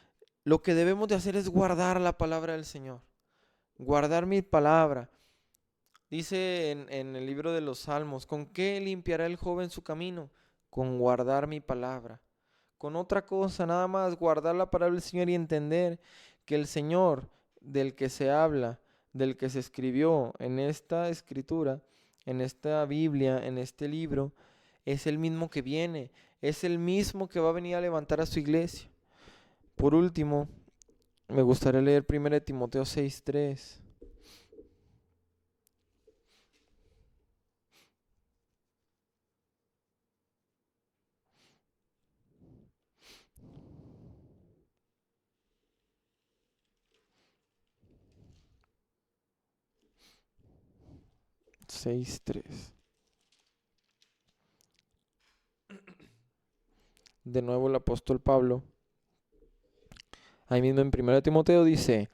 lo que debemos de hacer es guardar la palabra del Señor, guardar mi palabra. Dice en el libro de los Salmos, ¿con qué limpiará el joven su camino? Con guardar mi palabra. Con otra cosa, nada más guardar la palabra del Señor y entender que el Señor del que se habla, del que se escribió en esta escritura, en esta Biblia, en este libro, es el mismo que viene, es el mismo que va a venir a levantar a su iglesia. Por último, me gustaría leer 1 Timoteo 6:3. De nuevo el apóstol Pablo, ahí mismo en 1 Timoteo dice,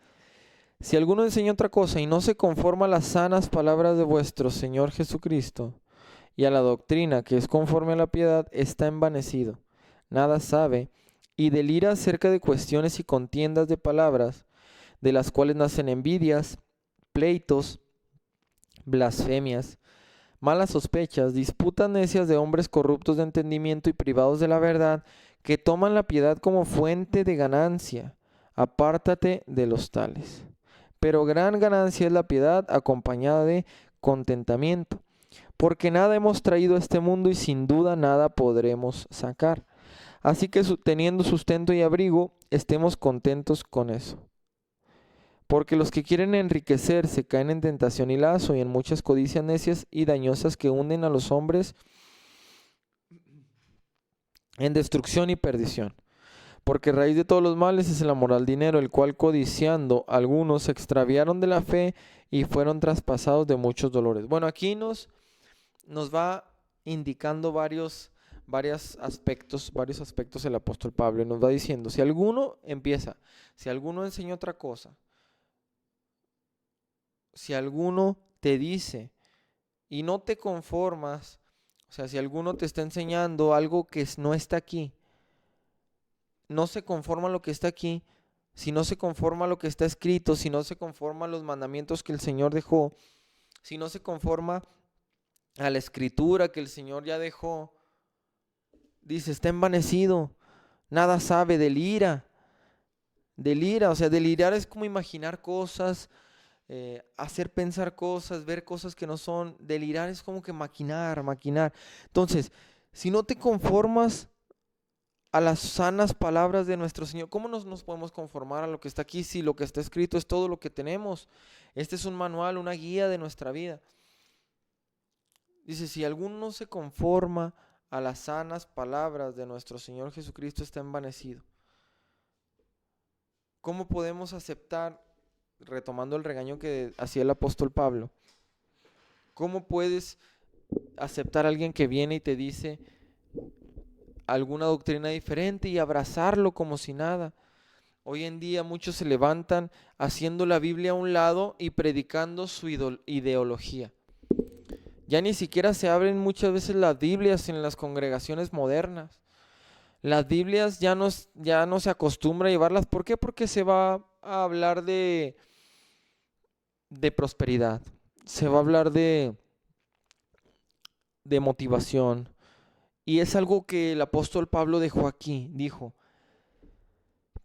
si alguno enseña otra cosa y no se conforma a las sanas palabras de vuestro Señor Jesucristo y a la doctrina que es conforme a la piedad, está envanecido, nada sabe y delira acerca de cuestiones y contiendas de palabras, de las cuales nacen envidias, pleitos, blasfemias, malas sospechas, disputas necias de hombres corruptos de entendimiento y privados de la verdad, que toman la piedad como fuente de ganancia. Apártate de los tales. Pero gran ganancia es la piedad acompañada de contentamiento, porque nada hemos traído a este mundo y sin duda nada podremos sacar. Así que teniendo sustento y abrigo, estemos contentos con eso. Porque los que quieren enriquecerse caen en tentación y lazo y en muchas codicias necias y dañosas que hunden a los hombres en destrucción y perdición. Porque raíz de todos los males es el amor al dinero, el cual codiciando algunos se extraviaron de la fe y fueron traspasados de muchos dolores. Bueno, aquí nos va indicando varios aspectos el apóstol Pablo. Y nos va diciendo, si alguno enseña otra cosa, si alguno te dice y no te conformas, o sea, si alguno te está enseñando algo que no está aquí, no se conforma a lo que está aquí, si no se conforma a lo que está escrito, si no se conforma a los mandamientos que el Señor dejó, si no se conforma a la escritura que el Señor ya dejó, dice, está envanecido, nada sabe, delira, o sea, delirar es como imaginar cosas, hacer pensar cosas, ver cosas que no son. Delirar es como que maquinar. Entonces, si no te conformas a las sanas palabras de nuestro Señor, ¿cómo nos podemos conformar a lo que está aquí si lo que está escrito es todo lo que tenemos? Este es un manual, una guía de nuestra vida. Dice, si alguno no se conforma a las sanas palabras de nuestro Señor Jesucristo, está envanecido. ¿Cómo podemos aceptar, retomando el regaño que hacía el apóstol Pablo, cómo puedes aceptar a alguien que viene y te dice alguna doctrina diferente y abrazarlo como si nada? Hoy en día muchos se levantan haciendo la Biblia a un lado y predicando su ideología. Ya ni siquiera se abren muchas veces las Biblias en las congregaciones modernas. Las Biblias ya no se acostumbra a llevarlas. ¿Por qué? Porque se va a hablar de prosperidad. Se va a hablar de motivación. Y es algo que el apóstol Pablo dejó aquí. Dijo,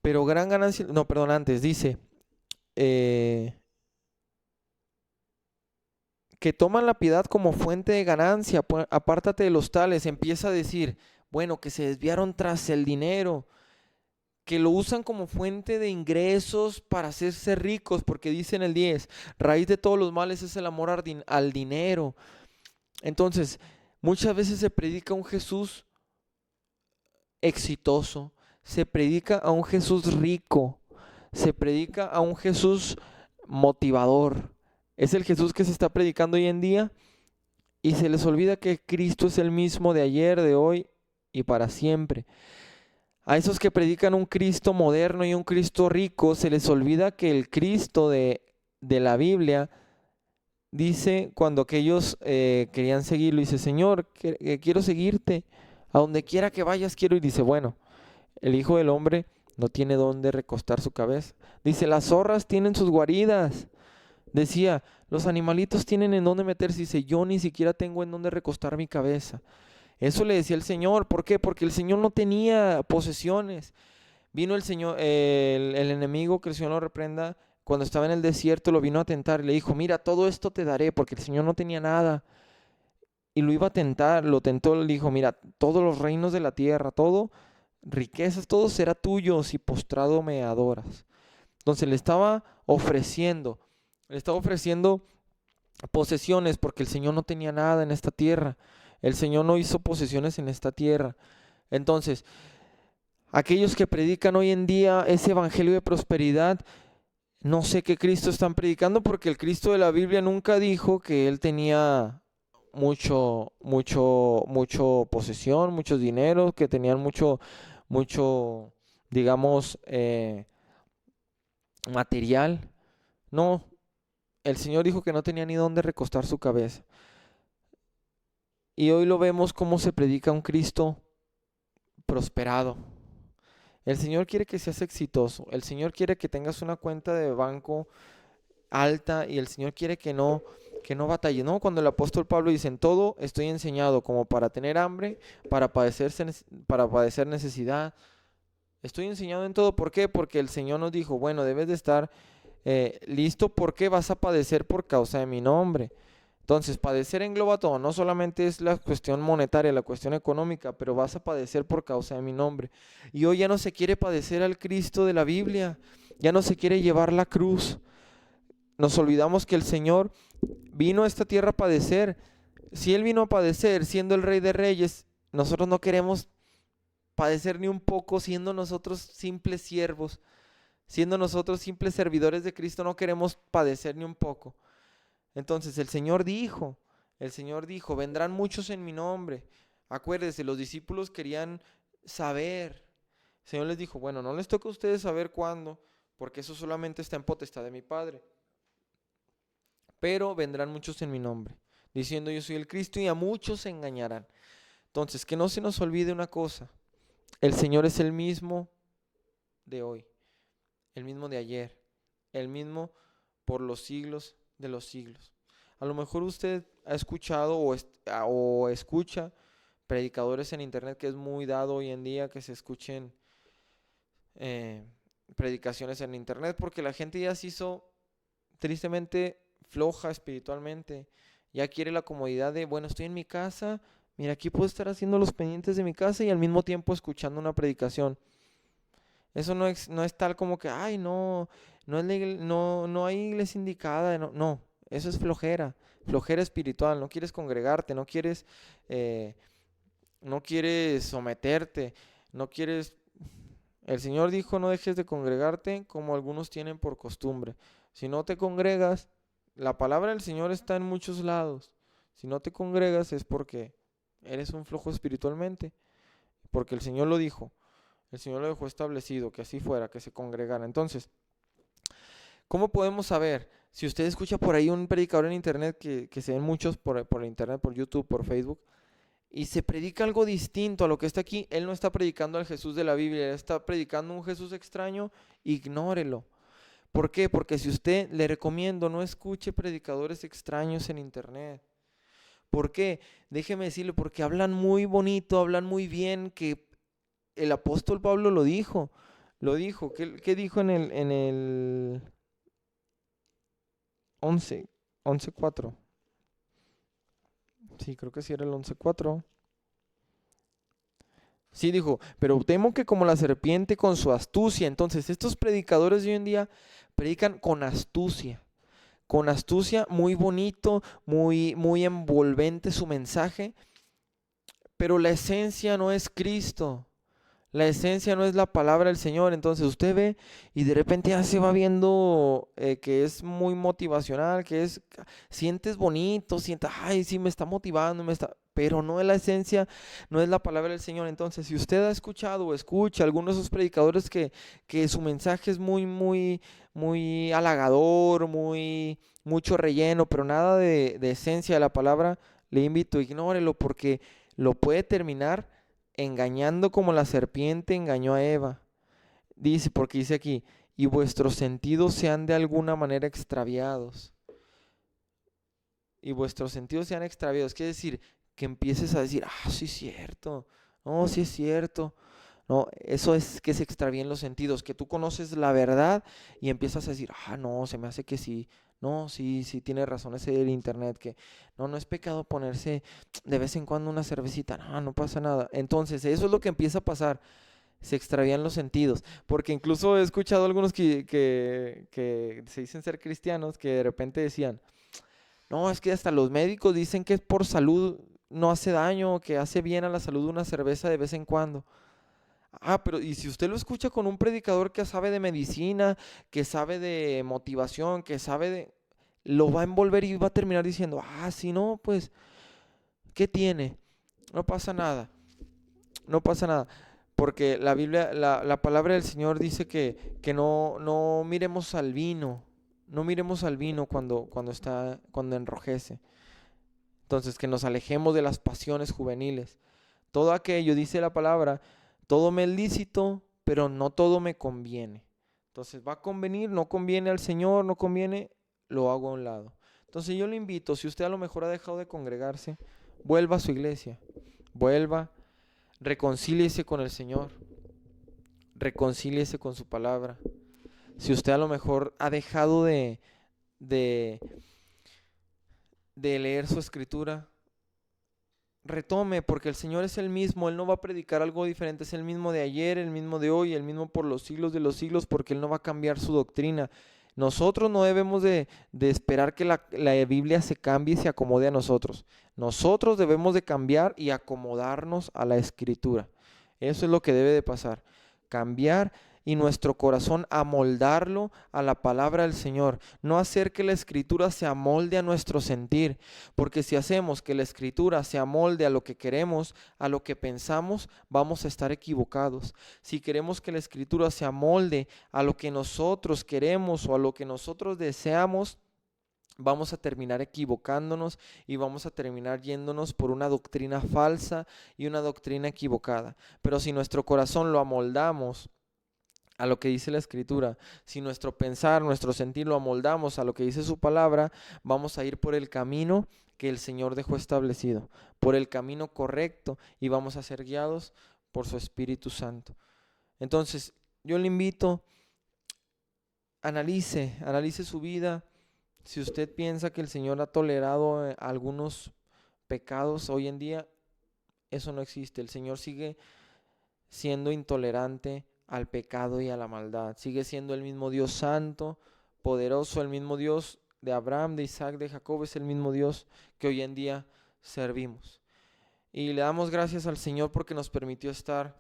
pero gran ganancia... No, perdón, antes dice... que toman la piedad como fuente de ganancia, apártate de los tales. Empieza a decir, bueno, que se desviaron tras el dinero, que lo usan como fuente de ingresos para hacerse ricos, porque dice en el 10, raíz de todos los males es el amor al dinero. Entonces, muchas veces se predica un Jesús exitoso, se predica a un Jesús rico, se predica a un Jesús motivador. Es el Jesús que se está predicando hoy en día y se les olvida que Cristo es el mismo de ayer, de hoy y para siempre. A esos que predican un Cristo moderno y un Cristo rico, se les olvida que el Cristo de la Biblia dice, cuando aquellos querían seguirlo, dice, Señor, quiero seguirte, a donde quiera que vayas quiero ir. Dice, bueno, el Hijo del Hombre no tiene dónde recostar su cabeza. Dice, las zorras tienen sus guaridas. Decía, los animalitos tienen en dónde meterse. Dice, yo ni siquiera tengo en dónde recostar mi cabeza. Eso le decía el Señor. ¿Por qué? Porque el Señor no tenía posesiones. Vino el Señor, el enemigo, que el Señor lo reprenda, cuando estaba en el desierto, lo vino a tentar y le dijo, mira, todo esto te daré, porque el Señor no tenía nada. Y lo iba a tentar, lo tentó, le dijo, mira, todos los reinos de la tierra, todo, riquezas, todo será tuyo si postrado me adoras. Entonces le estaba ofreciendo posesiones, porque el Señor no tenía nada en esta tierra. El Señor no hizo posesiones en esta tierra. Entonces, aquellos que predican hoy en día ese evangelio de prosperidad, no sé qué Cristo están predicando, porque el Cristo de la Biblia nunca dijo que Él tenía mucho posesión, mucho dinero, que tenían mucho, digamos, material. No, el Señor dijo que no tenía ni dónde recostar su cabeza. Y hoy lo vemos cómo se predica un Cristo prosperado. El Señor quiere que seas exitoso. El Señor quiere que tengas una cuenta de banco alta, y el Señor quiere que no batalles, ¿no? Cuando el apóstol Pablo dice, en todo estoy enseñado, como para tener hambre, para padecer necesidad. Estoy enseñado en todo. ¿Por qué? Porque el Señor nos dijo, bueno, debes de estar listo, porque vas a padecer por causa de mi nombre. Entonces, padecer engloba todo, no solamente es la cuestión monetaria, la cuestión económica, pero vas a padecer por causa de mi nombre. Y hoy ya no se quiere padecer al Cristo de la Biblia, ya no se quiere llevar la cruz. Nos olvidamos que el Señor vino a esta tierra a padecer. Si Él vino a padecer siendo el Rey de Reyes, nosotros no queremos padecer ni un poco, siendo nosotros simples siervos, siendo nosotros simples servidores de Cristo, no queremos padecer ni un poco. Entonces el Señor dijo, El Señor dijo, vendrán muchos en mi nombre. Acuérdese, los discípulos querían saber. El Señor les dijo, bueno, no les toca a ustedes saber cuándo, porque eso solamente está en potestad de mi Padre. Pero vendrán muchos en mi nombre, diciendo yo soy el Cristo, y a muchos se engañarán. Entonces, que no se nos olvide una cosa, el Señor es el mismo de hoy, el mismo de ayer, el mismo por los siglos de los siglos. A lo mejor usted ha escuchado o escucha predicadores en internet, que es muy dado hoy en día que se escuchen predicaciones en internet, porque la gente ya se hizo tristemente floja espiritualmente, ya quiere la comodidad de, bueno, estoy en mi casa, mira, aquí puedo estar haciendo los pendientes de mi casa y al mismo tiempo escuchando una predicación. Eso no es tal como que, ay, no es no hay iglesia indicada, no, eso es flojera, flojera espiritual, no quieres congregarte, no quieres someterte, no quieres. El Señor dijo, no dejes de congregarte como algunos tienen por costumbre. Si no te congregas, la palabra del Señor está en muchos lados. Si no te congregas es porque eres un flojo espiritualmente, porque el Señor lo dijo. El Señor lo dejó establecido, que así fuera, que se congregara. Entonces, ¿cómo podemos saber? Si usted escucha por ahí un predicador en internet, que se ven muchos por internet, por YouTube, por Facebook, y se predica algo distinto a lo que está aquí, él no está predicando al Jesús de la Biblia, él está predicando un Jesús extraño, ignórelo. ¿Por qué? Porque si usted, le recomiendo, no escuche predicadores extraños en internet. ¿Por qué? Déjeme decirle, porque hablan muy bonito, hablan muy bien, que el apóstol Pablo lo dijo. ¿Qué dijo en el 11:4? Sí, creo que sí era el 11:4. Sí, dijo, pero temo que como la serpiente con su astucia. Entonces, estos predicadores de hoy en día predican con astucia, muy bonito, muy, muy envolvente su mensaje, pero la esencia no es Cristo. La esencia no es la palabra del Señor. Entonces usted ve y de repente ya se va viendo que es muy motivacional, sientes bonito, sientes, ay, sí, me está motivando, pero no es la esencia, no es la palabra del Señor. Entonces, si usted ha escuchado o escucha algunos de esos predicadores que su mensaje es muy, muy, muy halagador, mucho relleno, pero nada de esencia de la palabra, le invito, ignórelo, porque lo puede terminar engañando como la serpiente engañó a Eva. Porque dice aquí, y vuestros sentidos sean de alguna manera extraviados. Y vuestros sentidos sean extraviados. Quiere decir que empieces a decir, sí es cierto, no, sí es cierto. No, eso es que se extravíen los sentidos, que tú conoces la verdad y empiezas a decir, no, se me hace que sí. No, sí, sí tiene razón ese del internet, que no es pecado ponerse de vez en cuando una cervecita, no pasa nada. Entonces, eso es lo que empieza a pasar, se extravían los sentidos, porque incluso he escuchado algunos que se dicen ser cristianos, que de repente decían, no, es que hasta los médicos dicen que es por salud, no hace daño, que hace bien a la salud una cerveza de vez en cuando. Pero y si usted lo escucha con un predicador que sabe de medicina, que sabe de motivación, lo va a envolver y va a terminar diciendo, si no, pues, ¿qué tiene? No pasa nada, no pasa nada. Porque la Biblia, la palabra del Señor dice que no miremos al vino, no miremos al vino cuando enrojece. Entonces, que nos alejemos de las pasiones juveniles. Todo aquello, dice la palabra, todo me es lícito, pero no todo me conviene. Entonces, va a convenir, no conviene al Señor, no conviene, lo hago a un lado. Entonces, yo le invito, si usted a lo mejor ha dejado de congregarse, vuelva a su iglesia, vuelva, reconcíliese con el Señor, reconcíliese con su palabra. Si usted a lo mejor ha dejado de leer su escritura, retome, porque el Señor es el mismo, Él no va a predicar algo diferente, es el mismo de ayer, el mismo de hoy, el mismo por los siglos de los siglos, porque Él no va a cambiar su doctrina. Nosotros no debemos de esperar que la Biblia se cambie y se acomode a nosotros. Nosotros debemos de cambiar y acomodarnos a la Escritura. Eso es lo que debe de pasar. Cambiar y nuestro corazón amoldarlo a la palabra del Señor. No hacer que la Escritura se amolde a nuestro sentir, porque si hacemos que la Escritura se amolde a lo que queremos, a lo que pensamos, vamos a estar equivocados. Si queremos que la Escritura se amolde a lo que nosotros queremos o a lo que nosotros deseamos, vamos a terminar equivocándonos y vamos a terminar yéndonos por una doctrina falsa y una doctrina equivocada. Pero si nuestro corazón lo amoldamos a lo que dice la Escritura, si nuestro pensar, nuestro sentir lo amoldamos a lo que dice su palabra, vamos a ir por el camino que el Señor dejó establecido, por el camino correcto, y vamos a ser guiados por su Espíritu Santo. Entonces, yo le invito, analice su vida. Si usted piensa que el Señor ha tolerado algunos pecados hoy en día, eso no existe. El Señor sigue siendo intolerante al pecado y a la maldad. Sigue siendo el mismo Dios santo, poderoso, el mismo Dios de Abraham, de Isaac, de Jacob, es el mismo Dios que hoy en día servimos. Y le damos gracias al Señor porque nos permitió estar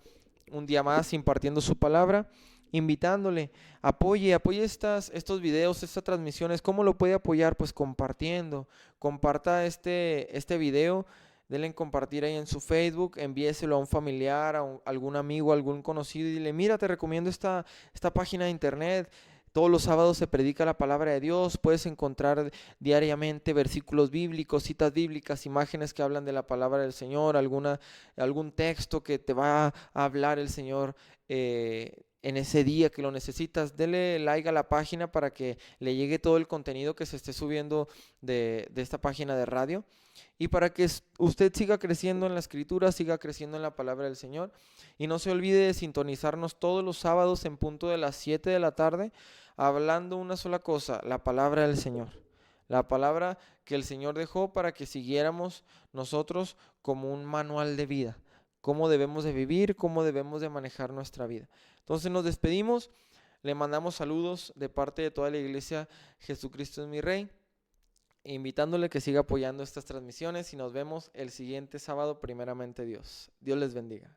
un día más impartiendo su palabra, invitándole, apoye estos videos, estas transmisiones. ¿Cómo lo puede apoyar? Pues compartiendo. Comparta este video, denle en compartir ahí en su Facebook, envíeselo a un familiar, a algún amigo, a algún conocido, y dile: mira, te recomiendo esta página de internet. Todos los sábados se predica la palabra de Dios. Puedes encontrar diariamente versículos bíblicos, citas bíblicas, imágenes que hablan de la palabra del Señor, algún texto que te va a hablar el Señor en ese día que lo necesitas. Dele like a la página para que le llegue todo el contenido que se esté subiendo de esta página de radio, y para que usted siga creciendo en la Escritura, siga creciendo en la palabra del Señor. Y no se olvide de sintonizarnos todos los sábados en punto de las 7 de la tarde, hablando una sola cosa: la palabra del Señor. La palabra que el Señor dejó para que siguiéramos nosotros como un manual de vida. Cómo debemos de vivir, cómo debemos de manejar nuestra vida. Entonces nos despedimos, le mandamos saludos de parte de toda la iglesia Jesucristo es mi Rey, invitándole que siga apoyando estas transmisiones, y nos vemos el siguiente sábado, primeramente Dios. Dios les bendiga.